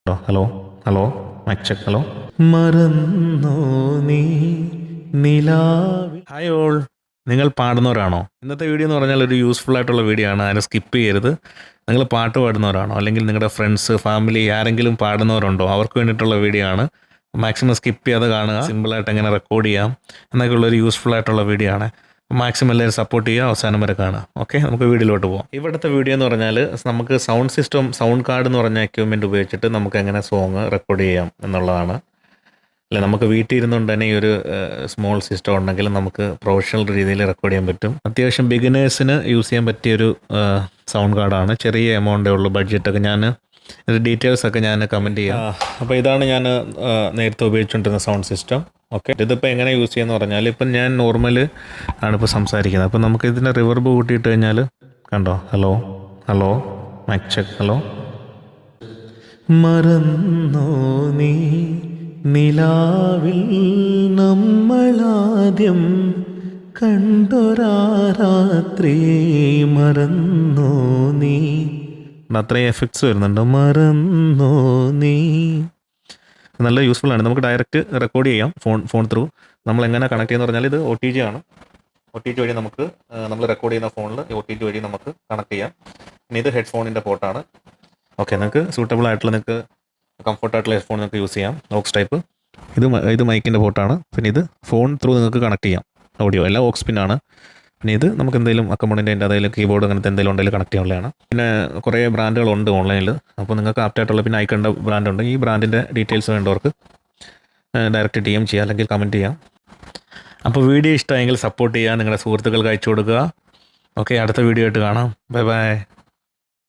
Hello hello mike check. Hello. മറന്നോ നീ നിലാവി. Hi all, നിങ്ങൾ പാടുന്നവരാണോ? ഇന്നത്തെ വീഡിയോ എന്ന് പറഞ്ഞാൽ ഒരു യൂസ്ഫുൾ ആയിട്ടുള്ള വീഡിയോ ആണ്. അതിനെ സ്കിപ്പ് ചെയ്യരുത്. നിങ്ങൾ പാട്ട് പാടുന്നവരാണോ, അല്ലെങ്കിൽ നിങ്ങളുടെ ഫ്രണ്ട്സ് ഫാമിലി ആരെങ്കിലും പാടുന്നവരുണ്ടോ, അവർക്ക് വേണ്ടിയിട്ടുള്ള വീഡിയോ ആണ്. മാക്സിമം സ്കിപ്പ് ചെയ്യാതെ കാണുക. സിമ്പിളായിട്ട് എങ്ങനെ റെക്കോർഡ് ചെയ്യാം എന്നൊക്കെയുള്ളൊരു യൂസ്ഫുൾ ആയിട്ടുള്ള വീഡിയോ ആണ്. മാക്സിമം എല്ലാവരും സപ്പോർട്ട് ചെയ്യുക, അവസാനം വരെ കാണുക. ഓക്കെ, നമുക്ക് വീഡിയോയിലോട്ട് പോകാം. ഇവിടുത്തെ വീഡിയോ എന്ന് പറഞ്ഞാൽ നമുക്ക് സൗണ്ട് സിസ്റ്റം, സൗണ്ട് കാർഡ് എന്ന് പറഞ്ഞ എക്യുപ്മെൻറ്റ് ഉപയോഗിച്ചിട്ട് നമുക്ക് എങ്ങനെ സോങ് റെക്കോർഡ് ചെയ്യാം എന്നുള്ളതാണ്. അല്ല, നമുക്ക് വീട്ടിൽ ഇരുന്നുകൊണ്ട് തന്നെ ഈ ഒരു സ്മോൾ സിസ്റ്റം ഉണ്ടെങ്കിൽ നമുക്ക് പ്രൊഫഷണൽ രീതിയിൽ റെക്കോർഡ് ചെയ്യാൻ പറ്റും. അത്യാവശ്യം ബിഗിനേഴ്സിന് യൂസ് ചെയ്യാൻ പറ്റിയൊരു സൗണ്ട് കാർഡാണ്. ചെറിയ എമൗണ്ടേ ഉള്ളൂ ബഡ്ജറ്റൊക്കെ. ഞാൻ ഡീറ്റെയിൽസൊക്കെ ഞാൻ കമൻറ്റ് ചെയ്യാം. അപ്പോൾ ഇതാണ് ഞാൻ നേരത്തെ ഉപയോഗിച്ചുകൊണ്ടിരുന്ന സൗണ്ട് സിസ്റ്റം. ഓക്കെ, ഇതിപ്പോൾ എങ്ങനെ യൂസ് ചെയ്യുമെന്ന് പറഞ്ഞാൽ, ഇപ്പം ഞാൻ നോർമൽ ആണിപ്പോൾ സംസാരിക്കുന്നത്. അപ്പോൾ നമുക്ക് ഇതിൻ്റെ റിവർബ് കൂട്ടിയിട്ട് കഴിഞ്ഞാൽ കണ്ടോ. Hello hello mike check. Hello. മറന്നോ നീ നിലാവിൽ നമ്മളാദ്യം കണ്ടൊരാ രാത്രി, മറന്നോ നീ. അത്രയും എഫക്ട്സ് വരുന്നുണ്ട്. മറന്നോ നീ നല്ല യൂസ്ഫുൾ ആണ്. നമുക്ക് ഡയറക്റ്റ് റെക്കോർഡ് ചെയ്യാം ഫോൺ ത്രൂ. നമ്മൾ എങ്ങനെ കണക്ട് ചെയ്യുന്ന പറഞ്ഞാൽ ഇത് OTG ആണ്. OTG വഴി നമുക്ക് നമ്മൾ റെക്കോർഡ് ചെയ്യുന്ന ഫോണിൽ OTG വഴി നമുക്ക് കണക്ട് ചെയ്യാം. പിന്നെ ഇത് ഹെഡ്ഫോണിൻ്റെ പോർട്ടാണ്. ഓക്കെ, നിങ്ങൾക്ക് സൂട്ടബിൾ ആയിട്ടുള്ള, നിങ്ങൾക്ക് കംഫർട്ടായിട്ടുള്ള ഹെഡ്ഫോൺ നിങ്ങൾക്ക് യൂസ് ചെയ്യാം. Aux type. ഇത് മൈക്കിൻ്റെ പോർട്ടാണ്. പിന്നെ ഇത് ഫോൺ ത്രൂ നിങ്ങൾക്ക് കണക്ട് ചെയ്യാം. ഓഡിയോ എല്ലാം ഓക്സ് പിന്നാണ്. പിന്നെ ഇത് നമുക്ക് എന്തെങ്കിലും അക്കൗണ്ടിൻ്റെ എന്തെങ്കിലും കീബോർഡ് അങ്ങനത്തെ എന്തെങ്കിലും ഉണ്ടെങ്കിൽ കണക്ട് ചെയ്യാനുള്ളതാണ്. പിന്നെ കുറേ ബ്രാൻഡുകളുണ്ട് ഓൺലൈനിൽ. അപ്പോൾ നിങ്ങൾക്ക് ആപ്റ്റായിട്ടുള്ള, പിന്നെ ഐക്കണ്ട ബ്രാൻഡുണ്ട്. ഈ ബ്രാൻഡിൻ്റെ ഡീറ്റെയിൽസ് വേണ്ടവർക്ക് ഡയറക്റ്റ് DM ചെയ്യാം, അല്ലെങ്കിൽ കമൻറ്റ് ചെയ്യാം. അപ്പോൾ വീഡിയോ ഇഷ്ടമായെങ്കിൽ സപ്പോർട്ട് ചെയ്യുക, നിങ്ങളുടെ സുഹൃത്തുക്കൾക്ക് അയച്ചു കൊടുക്കുക. ഓക്കെ, അടുത്ത വീഡിയോ ആയിട്ട് കാണാം. Bye bye.